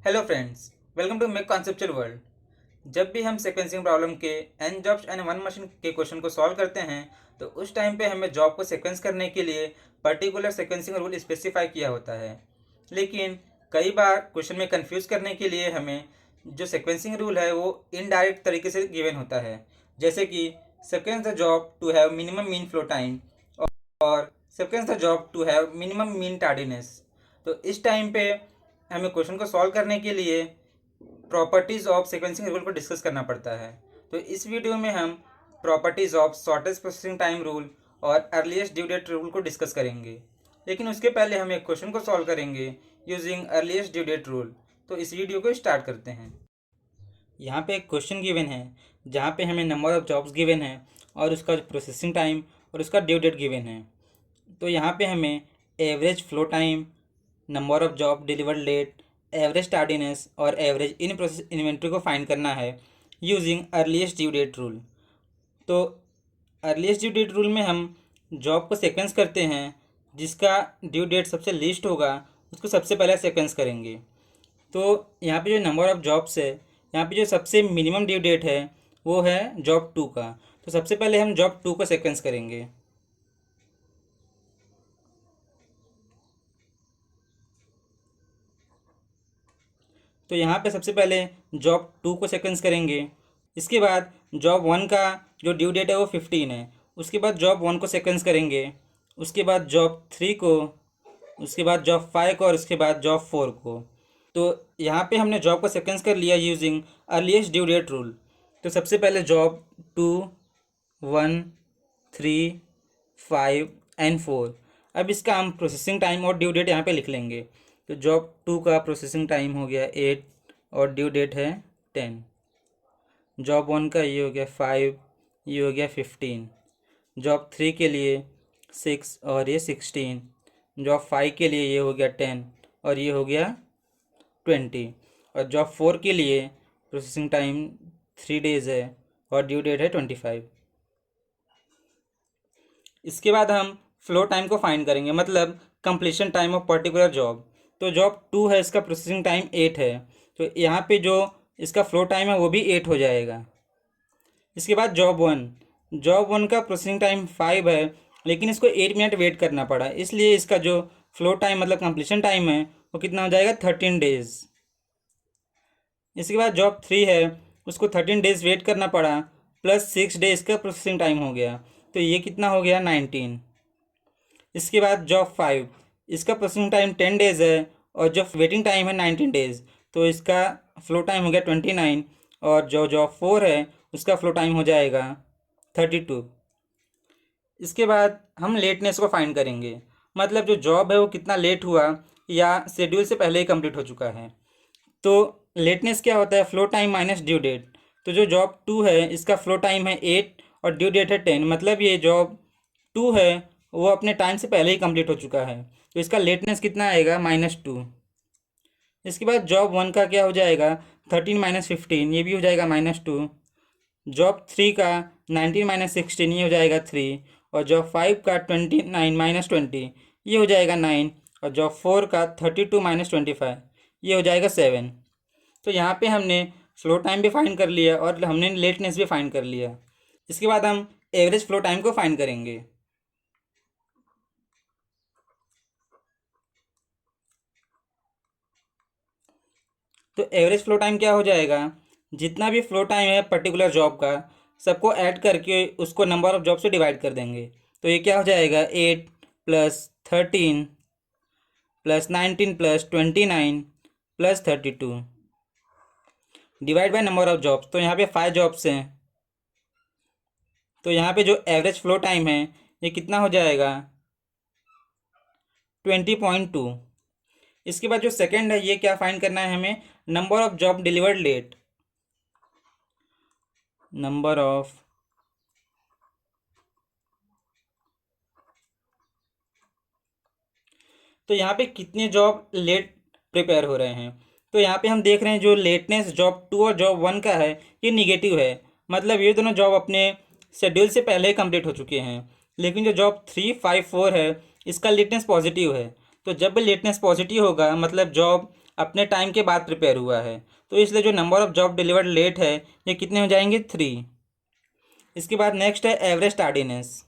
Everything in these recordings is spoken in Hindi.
Hello friends, welcome to Mech Conceptual World. जब भी हम सीक्वेंसिंग प्रॉब्लम के N jobs and one machine के क्वेश्चन को सॉल्व करते हैं तो उस टाइम पे हमें जॉब को सीक्वेंस करने के लिए पर्टिकुलर सीक्वेंसिंग रूल स्पेसिफाई किया होता है। लेकिन कई बार क्वेश्चन में कंफ्यूज करने के लिए हमें जो सीक्वेंसिंग रूल है वो इनडायरेक्ट तरीके से गिवन होता है, जैसे कि sequence the job to have minimum mean flow time और sequence the job to have minimum mean tardiness. तो इस टाइम पे हमें क्वेश्चन को सॉल्व करने के लिए प्रॉपर्टीज़ ऑफ सीक्वेंसिंग रूल को डिस्कस करना पड़ता है। तो इस वीडियो में हम properties of shortest processing time rule और अर्लीस्ट ड्यू डेट रूल को डिस्कस करेंगे। लेकिन उसके पहले हम एक क्वेश्चन को सॉल्व करेंगे using earliest due date rule. तो इस वीडियो को स्टार्ट करते हैं। यहाँ पे एक क्वेश्चन गिवन है जहाँ पे हमें नंबर ऑफ जॉब्स गिवन है और उसका प्रोसेसिंग टाइम और उसका ड्यू डेट गिवन है। तो यहाँ पे हमें average flow time, number of job delivered late, average tardiness और एवरेज इन प्रोसेस इन्वेंट्री को फाइंड करना है using earliest due date rule. तो अर्लीस्ट ड्यू डेट रूल में हम जॉब को सीक्वेंस करते हैं, जिसका ड्यू डेट सबसे लीस्ट होगा उसको सबसे पहले सीक्वेंस करेंगे। तो यहाँ पे जो नंबर ऑफ़ जॉब्स है, यहाँ पे जो सबसे मिनिमम ड्यू डेट है वो है जॉब 2 का। तो सबसे पहले हम जॉब 2 को सीक्वेंस करेंगे। तो यहाँ पे सबसे पहले जॉब 2 को सीक्वेंस करेंगे। इसके बाद जॉब 1 का जो ड्यू डेट है वो 15 है। उसके बाद जॉब 1 को सीक्वेंस करेंगे, उसके बाद जॉब 3 को, उसके बाद जॉब 5 को और उसके बाद जॉब 4 को। तो यहाँ पे हमने जॉब को सीक्वेंस कर लिया using earliest due date rule. तो सबसे पहले जॉब 2, 1, 3, 5 एंड 4। अब इसका हम प्रोसेसिंग टाइम और ड्यू डेट यहाँ पे लिख लेंगे। तो जॉब 2 का प्रोसेसिंग टाइम हो गया 8 और ड्यू डेट है 10। जॉब 1 का ये हो गया 5, ये हो गया 15। जॉब 3 के लिए 6 और ये 16। जॉब 5 के लिए ये हो गया 10 और ये हो गया 20। और जॉब 4 के लिए प्रोसेसिंग टाइम 3 डेज़ है और ड्यू डेट है 25। इसके बाद हम फ्लो टाइम को फाइंड करेंगे, मतलब completion time of particular job. तो जॉब 2 है, इसका प्रोसेसिंग टाइम 8 है, तो यहाँ पे जो इसका फ्लो टाइम है वो भी 8 हो जाएगा। इसके बाद जॉब 1 का प्रोसेसिंग टाइम 5 है, लेकिन इसको 8 मिनट वेट करना पड़ा, इसलिए इसका जो फ्लो टाइम मतलब कंप्लीशन टाइम है वो कितना हो जाएगा 13 डेज़। इसके बाद जॉब 3 है, उसको 13 डेज़ वेट करना पड़ा प्लस 6 डेज़ का प्रोसेसिंग टाइम हो गया, तो ये कितना हो गया 19। इसके बाद जॉब 5, इसका प्रोसेसिंग टाइम 10 डेज़ है और जो वेटिंग टाइम है 19 डेज़, तो इसका फ्लो टाइम हो गया 29। और जो जॉब 4 है उसका फ्लो टाइम हो जाएगा 32। इसके बाद हम लेटनेस को फाइंड करेंगे, मतलब जो जॉब है वो कितना लेट हुआ या शेड्यूल से पहले ही कंप्लीट हो चुका है। तो लेटनेस क्या होता है, flow time minus due date. तो जो जॉब 2 है इसका फ्लो टाइम है 8 और ड्यू डेट है 10, मतलब ये जॉब 2 है वो अपने टाइम से पहले ही कंप्लीट हो चुका है, तो इसका लेटनेस कितना आएगा -2। इसके बाद जॉब 1 का क्या हो जाएगा 13 - 15, ये भी हो जाएगा -2। जॉब 3 का 19 - 16, ये हो जाएगा 3। और जॉब 5 का 29 - 20, ये हो जाएगा 9। और जॉब 4 का 32 - 25, ये हो जाएगा 7। तो यहाँ पे हमने फ्लो टाइम भी फाइंड कर लिया और हमने लेटनेस भी फाइंड कर लिया। इसके बाद हम एवरेज फ्लो टाइम को फाइंड करेंगे। तो एवरेज फ्लो टाइम क्या हो जाएगा, जितना भी फ्लो टाइम है पर्टिकुलर जॉब का सबको ऐड करके उसको नंबर ऑफ जॉब से डिवाइड कर देंगे। तो ये क्या हो जाएगा 8 + 13 + 19 + 29 + 32 divide by number of jobs. तो यहाँ पे 5 जॉब्स हैं, तो यहाँ पे जो एवरेज फ्लो टाइम है ये कितना हो जाएगा 20.2। इसके बाद जो सेकंड है ये क्या फाइंड करना है हमें, number of job delivered late. Number of तो यहाँ पे कितने जॉब लेट प्रिपेयर हो रहे हैं। तो यहाँ पे हम देख रहे हैं जो लेटनेस जॉब 2 और जॉब 1 का है ये निगेटिव है, मतलब ये दोनों जॉब अपने शेड्यूल से पहले ही कंप्लीट हो चुके हैं। लेकिन जो जॉब 3, 5, 4 है इसका लेटनेस पॉजिटिव है। तो जब भी लेटनेस पॉजिटिव होगा मतलब जॉब अपने टाइम के बाद प्रिपेयर हुआ है, तो इसलिए जो number of job delivered late है ये कितने हो जाएंगे 3। इसके बाद नेक्स्ट है एवरेज टार्डीनेस।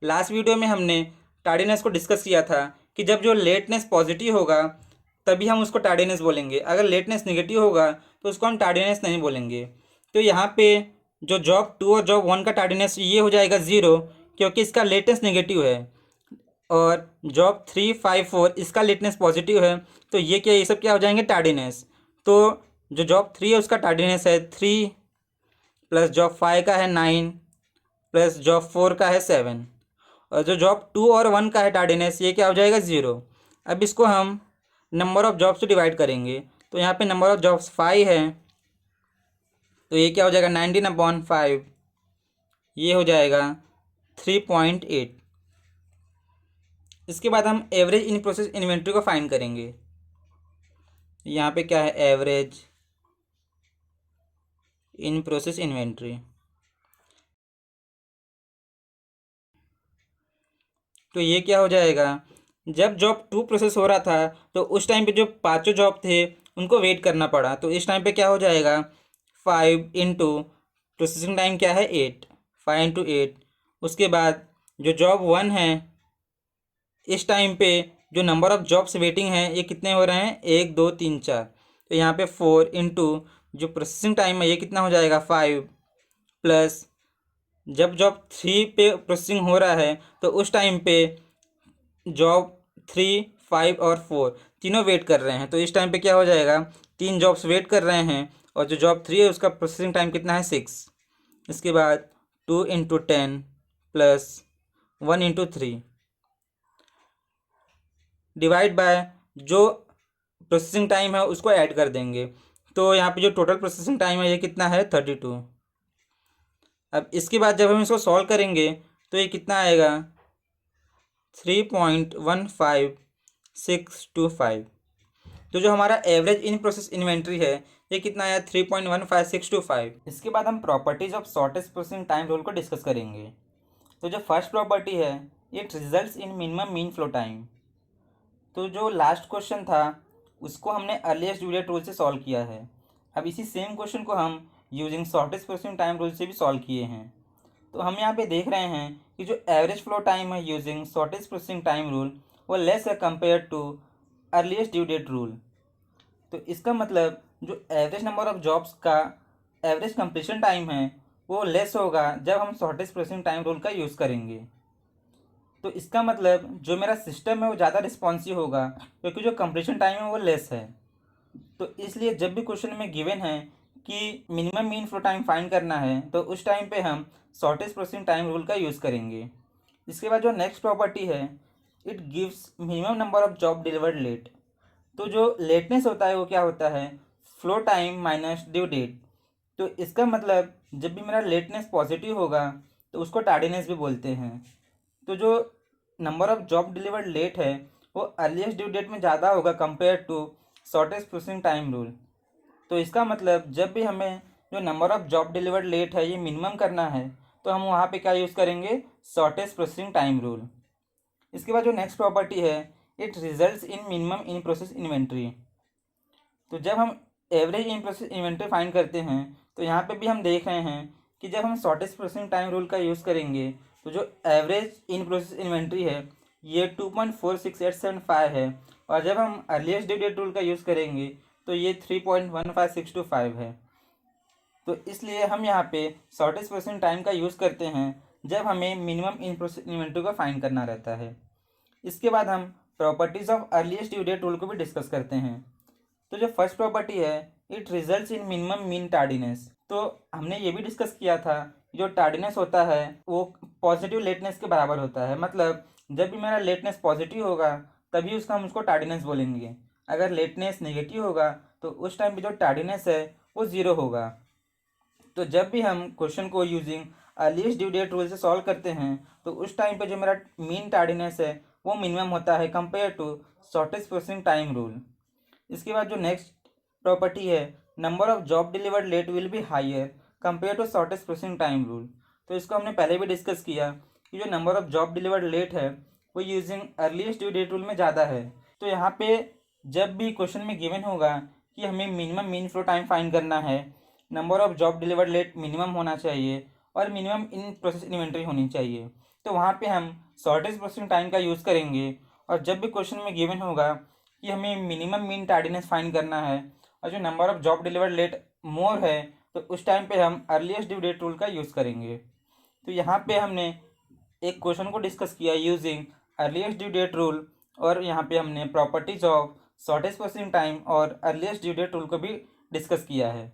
लास्ट वीडियो में हमने टार्डीनेस को डिस्कस किया था कि जब जो लेटनेस पॉजिटिव होगा तभी हम उसको टार्डीनेस बोलेंगे, अगर लेटनेस नेगेटिव होगा तो उसको हम टार्डीनेस नहीं बोलेंगे। तो यहाँ पे जो जॉब 2 और जॉब 1 का टार्डीनेस ये हो जाएगा 0, क्योंकि इसका लेटनेस नेगेटिव है, और जॉब 3, 5, 4 इसका लेटनेस पॉजिटिव है, तो ये सब क्या हो जाएंगे टार्डीनेस। तो जो जॉब 3 है उसका टार्डीनेस है 3, प्लस जॉब 5 का है 9, प्लस जॉब 4 का है 7, और जो जॉब 2 और 1 का है टार्डीनेस ये क्या हो जाएगा 0। अब इसको हम नंबर ऑफ जॉब्स से डिवाइड करेंगे, तो यहाँ पे नंबर ऑफ जॉब्स 5 है, तो ये क्या हो जाएगा 19/5, ये हो जाएगा 3.8। इसके बाद हम एवरेज इन प्रोसेस इन्वेंट्री को फाइंड करेंगे। यहाँ पे क्या है एवरेज इन प्रोसेस इन्वेंट्री, तो ये क्या हो जाएगा, जब जॉब 2 प्रोसेस हो रहा था तो उस टाइम पे जो पांचों जॉब थे उनको वेट करना पड़ा, तो इस टाइम पे क्या हो जाएगा 5 इंटू प्रोसेसिंग टाइम क्या है 8, 5 इंटू 8। उसके बाद जो जॉब 1 है इस टाइम पे जो नंबर ऑफ जॉब्स वेटिंग हैं ये कितने हो रहे हैं 1, 2, 3, 4, तो यहाँ पे 4 इंटू जो प्रोसेसिंग टाइम है ये कितना हो जाएगा 5, प्लस जब जॉब 3 पे प्रोसेसिंग हो रहा है तो उस टाइम पे जॉब 3, 5 और 4 तीनों वेट कर रहे हैं, तो इस टाइम पे क्या हो जाएगा 3 जॉब्स वेट कर रहे हैं, और जो जॉब 3 है उसका प्रोसेसिंग टाइम कितना है 6। इसके बाद 2 into 10 plus 1 into 3 divide by जो प्रोसेसिंग टाइम है उसको ऐड कर देंगे, तो यहाँ पे जो टोटल प्रोसेसिंग टाइम है ये कितना है 32। अब इसके बाद जब हम इसको सॉल्व करेंगे तो ये कितना आएगा 3.15625। तो जो हमारा एवरेज इन प्रोसेस इन्वेंट्री है ये कितना आया 3.15625। इसके बाद हम properties of shortest processing time rule को डिस्कस करेंगे। तो जो फर्स्ट प्रॉपर्टी है it results in minimum mean flow time. तो जो लास्ट क्वेश्चन था उसको हमने अर्लीस्ट ड्यू डेट रूल से सॉल्व किया है, अब इसी सेम क्वेश्चन को हम using shortest processing time rule से भी सॉल्व किए हैं। तो हम यहाँ पे देख रहे हैं कि जो एवरेज फ्लो टाइम है using shortest processing time rule वो लेस है compare to earliest due date rule. तो इसका मतलब जो एवरेज नंबर ऑफ जॉब्स का एवरेज कंप्लीशन टाइम है वो लेस होगा जब हम शॉर्टेस्ट प्रोसेसिंग टाइम रूल का यूज़ करेंगे। तो इसका मतलब जो मेरा सिस्टम है वो ज़्यादा रिस्पॉन्सिव होगा क्योंकि जो कंप्लीशन टाइम है वो लेस है। तो इसलिए जब भी क्वेश्चन में गिवन है कि minimum mean flow time find करना है तो उस टाइम पे हम शॉर्टेस्ट प्रोसेसिंग टाइम रूल का यूज़ करेंगे। इसके बाद जो नेक्स्ट प्रॉपर्टी है it gives minimum number of job delivered late. तो जो लेटनेस होता है वो क्या होता है flow time minus due date. तो इसका मतलब जब भी मेरा लेटनेस पॉजिटिव होगा तो उसको टार्डीनेस भी बोलते हैं। तो जो number of job delivered late है वो अर्लीस्ट ड्यू डेट में ज़्यादा होगा compare to shortest processing time rule. तो इसका मतलब जब भी हमें जो number of job delivered late है ये मिनिमम करना है तो हम वहाँ पे क्या यूज़ करेंगे शॉर्टेस्ट प्रोसेसिंग टाइम रूल। इसके बाद जो नेक्स्ट प्रॉपर्टी है it results in minimum in process inventory. तो जब हम average in process inventory find करते हैं तो यहाँ पे भी हम देख रहे हैं कि जब हम शॉर्टेस्ट प्रोसेसिंग टाइम रूल का यूज़ करेंगे तो जो एवरेज इन प्रोसेस इन्वेंट्री है ये 2.46875 है, और जब हम अर्लीस्ट ड्यू डेट रूल का यूज़ करेंगे तो ये 3.15625 है। तो इसलिए हम यहाँ पे शॉर्टेस्ट प्रोसेसिंग टाइम का यूज़ करते हैं जब हमें मिनिमम इन प्रोसेस इन्वेंट्री को फाइंड करना रहता है। इसके बाद हम properties of earliest due date rule को भी डिस्कस करते हैं। तो जो फर्स्ट प्रॉपर्टी है it results in minimum mean tardiness. तो हमने ये भी डिस्कस किया था जो टार्डीनेस होता है वो पॉजिटिव लेटनेस के बराबर होता है, मतलब जब भी मेरा लेटनेस पॉजिटिव होगा तभी हम उसको टार्डीनेस बोलेंगे, अगर लेटनेस नेगेटिव होगा तो उस टाइम पे जो टार्डीनेस है वो 0 होगा। तो जब भी हम क्वेश्चन को using earliest due date rule से सॉल्व करते हैं तो उस टाइम पे जो मेरा मीन टार्डीनेस है वो मिनिमम होता है compare to shortest processing time rule. इसके बाद जो नेक्स्ट प्रॉपर्टी है number of job delivered late will be higher compare to shortest processing time rule. तो इसको हमने पहले भी डिस्कस किया कि जो number of job delivered late है वो using earliest due date rule में ज़्यादा है। तो यहाँ पे जब भी क्वेश्चन में गिवन होगा कि हमें minimum mean flow time find करना है, number of job delivered late minimum होना चाहिए और मिनिमम इन प्रोसेस इन्वेंट्री होनी चाहिए, तो वहाँ पे हम शॉर्टेज प्रोसेसिंग टाइम का यूज़ करेंगे। और जब भी क्वेश्चन में गिवन होगा कि हमें मिनिमम मीन टार्डीनेस फाइंड करना है और जो number of job delivered late more है, तो उस टाइम पे हम अर्लीस्ट ड्यू डेट रूल का यूज़ करेंगे। तो यहाँ पे हमने एक क्वेश्चन को डिस्कस किया using earliest due date rule, और यहाँ पे हमने properties of shortest processing time और अर्लीस्ट ड्यू डेट रूल को भी डिस्कस किया है।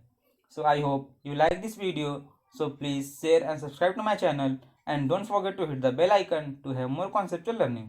So I hope you like this video. So please share and subscribe to my channel, and don't forget to hit the bell icon to have more conceptual learning.